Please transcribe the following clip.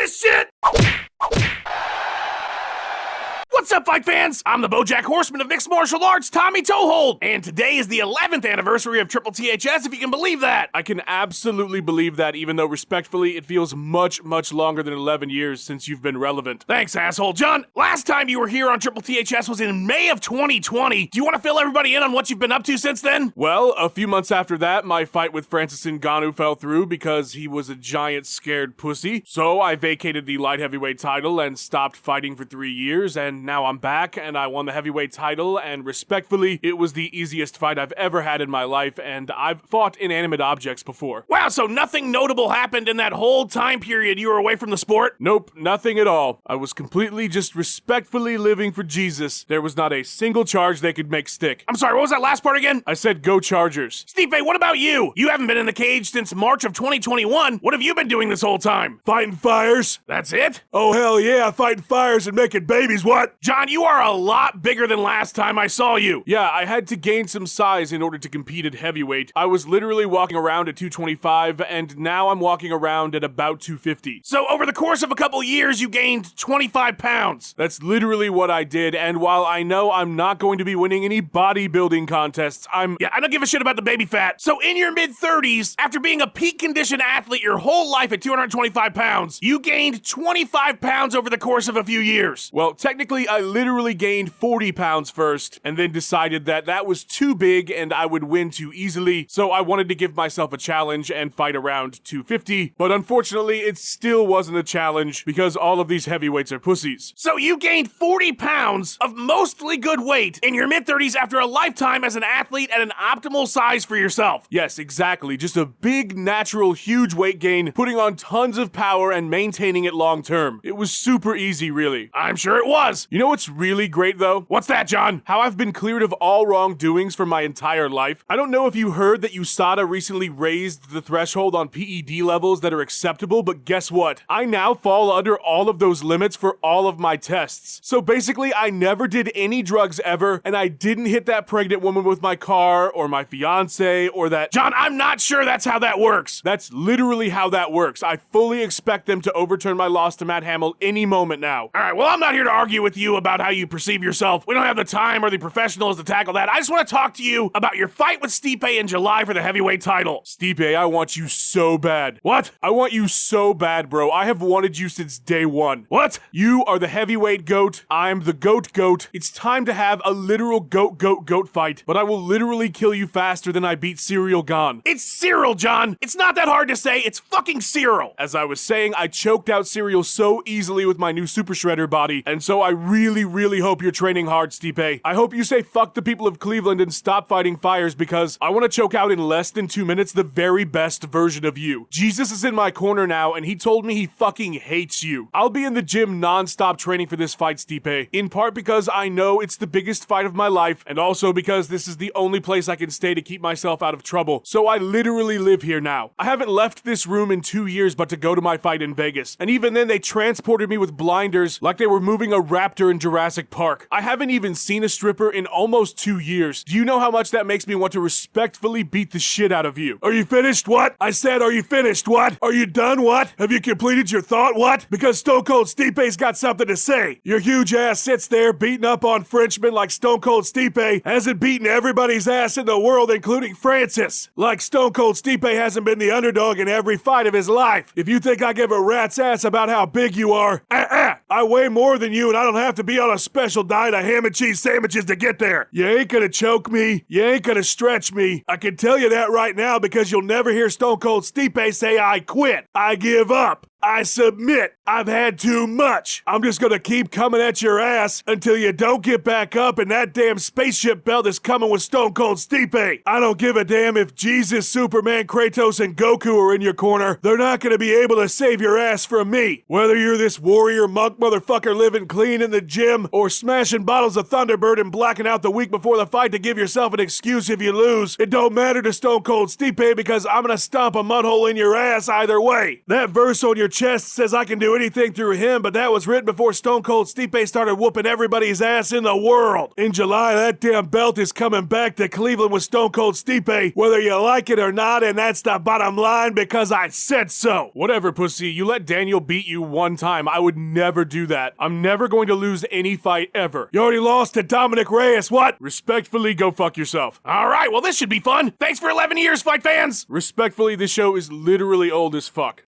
this shit? What's up, fight fans? I'm the BoJack Horseman of mixed martial arts, Tommy Toehold, and today is the 11th anniversary of Triple THS, if you can believe that. I can absolutely believe that, even though respectfully, it feels much, much longer than 11 years since you've been relevant. Thanks, asshole. John, last time you were here on Triple THS was in May of 2020. Do you want to fill everybody in on what you've been up to since then? Well, a few months after that, my fight with Francis Ngannou fell through because he was a giant scared pussy. So I vacated the light heavyweight title and stopped fighting for 3 years, and now I'm back and I won the heavyweight title, and respectfully, it was the easiest fight I've ever had in my life, and I've fought inanimate objects before. Wow, so nothing notable happened in that whole time period you were away from the sport? Nope, nothing at all. I was completely just respectfully living for Jesus. There was not a single charge they could make stick. I'm sorry, what was that last part again? I said go Chargers. Stipe, what about you? You haven't been in the cage since March of 2021. What have you been doing this whole time? Fighting fires. That's it? Oh, hell yeah, fighting fires and making babies, what? John, you are a lot bigger than last time I saw you. Yeah, I had to gain some size in order to compete at heavyweight. I was literally walking around at 225, and now I'm walking around at about 250. So over the course of a couple years, you gained 25 pounds. That's literally what I did, and while I know I'm not going to be winning any bodybuilding contests, I don't give a shit about the baby fat. So in your mid-30s, after being a peak condition athlete your whole life at 225 pounds, you gained 25 pounds over the course of a few years. Well, technically, I literally gained 40 pounds first, and then decided that that was too big and I would win too easily, so I wanted to give myself a challenge and fight around 250, but unfortunately, it still wasn't a challenge because all of these heavyweights are pussies. So you gained 40 pounds of mostly good weight in your mid-30s after a lifetime as an athlete at an optimal size for yourself. Yes, exactly. Just a big, natural, huge weight gain, putting on tons of power and maintaining it long term. It was super easy, really. I'm sure it was. You know what's really great, though? What's that, John? How I've been cleared of all wrongdoings for my entire life. I don't know if you heard that USADA recently raised the threshold on PED levels that are acceptable, but guess what? I now fall under all of those limits for all of my tests. So basically, I never did any drugs ever, and I didn't hit that pregnant woman with my car, or my fiance, or that— John, I'm not sure that's how that works. That's literally how that works. I fully expect them to overturn my loss to Matt Hamill any moment now. Alright, well, I'm not here to argue with you about how you perceive yourself. We don't have the time or the professionals to tackle that. I just want to talk to you about your fight with Stipe in July for the heavyweight title. Stipe, I want you so bad. What? I want you so bad, bro. I have wanted you since day one. What? You are the heavyweight GOAT. I'm the GOAT. It's time to have a literal GOAT fight, but I will literally kill you faster than I beat Cyril Gane. It's Cyril, John. It's not that hard to say. It's fucking Cyril. As I was saying, I choked out Cyril so easily with my new Super Shredder body, and so I really, really hope you're training hard, Stipe. I hope you say fuck the people of Cleveland and stop fighting fires, because I want to choke out in less than 2 minutes the very best version of you. Jesus is in my corner now, and he told me he fucking hates you. I'll be in the gym non-stop training for this fight, Stipe, in part because I know it's the biggest fight of my life, and also because this is the only place I can stay to keep myself out of trouble. So I literally live here now. I haven't left this room in 2 years but to go to my fight in Vegas, and even then they transported me with blinders like they were moving a raptor in Jurassic Park. I haven't even seen a stripper in almost 2 years. Do you know how much that makes me want to respectfully beat the shit out of you? Are you finished? What? I said, are you finished? What? Are you done? What? Have you completed your thought? What? Because Stone Cold Stipe's got something to say. Your huge ass sits there beating up on Frenchmen like Stone Cold Stipe hasn't beaten everybody's ass in the world, including Francis. Like Stone Cold Stipe hasn't been the underdog in every fight of his life. If you think I give a rat's ass about how big you are, I weigh more than you and I don't have to be on a special diet of ham and cheese sandwiches to get there. You ain't gonna choke me. You ain't gonna stretch me. I can tell you that right now because you'll never hear Stone Cold Stipe say I quit. I give up. I submit. I've had too much. I'm just gonna keep coming at your ass until you don't get back up and that damn spaceship belt is coming with Stone Cold Stipe. I don't give a damn if Jesus, Superman, Kratos, and Goku are in your corner. They're not gonna be able to save your ass from me. Whether you're this warrior monk motherfucker living clean in the gym or smashing bottles of Thunderbird and blacking out the week before the fight to give yourself an excuse if you lose, it don't matter to Stone Cold Stipe because I'm gonna stomp a mudhole in your ass either way. That verse on your chest says I can do anything through him, but that was written before Stone Cold Stipe started whooping everybody's ass in the world. In July, that damn belt is coming back to Cleveland with Stone Cold Stipe, whether you like it or not, and that's the bottom line because I said so. Whatever, pussy. You let Daniel beat you one time. I would never do that. I'm never going to lose any fight ever. You already lost to Dominic Reyes, what? Respectfully, go fuck yourself. All right, well, this should be fun. Thanks for 11 years, fight fans. Respectfully, this show is literally old as fuck.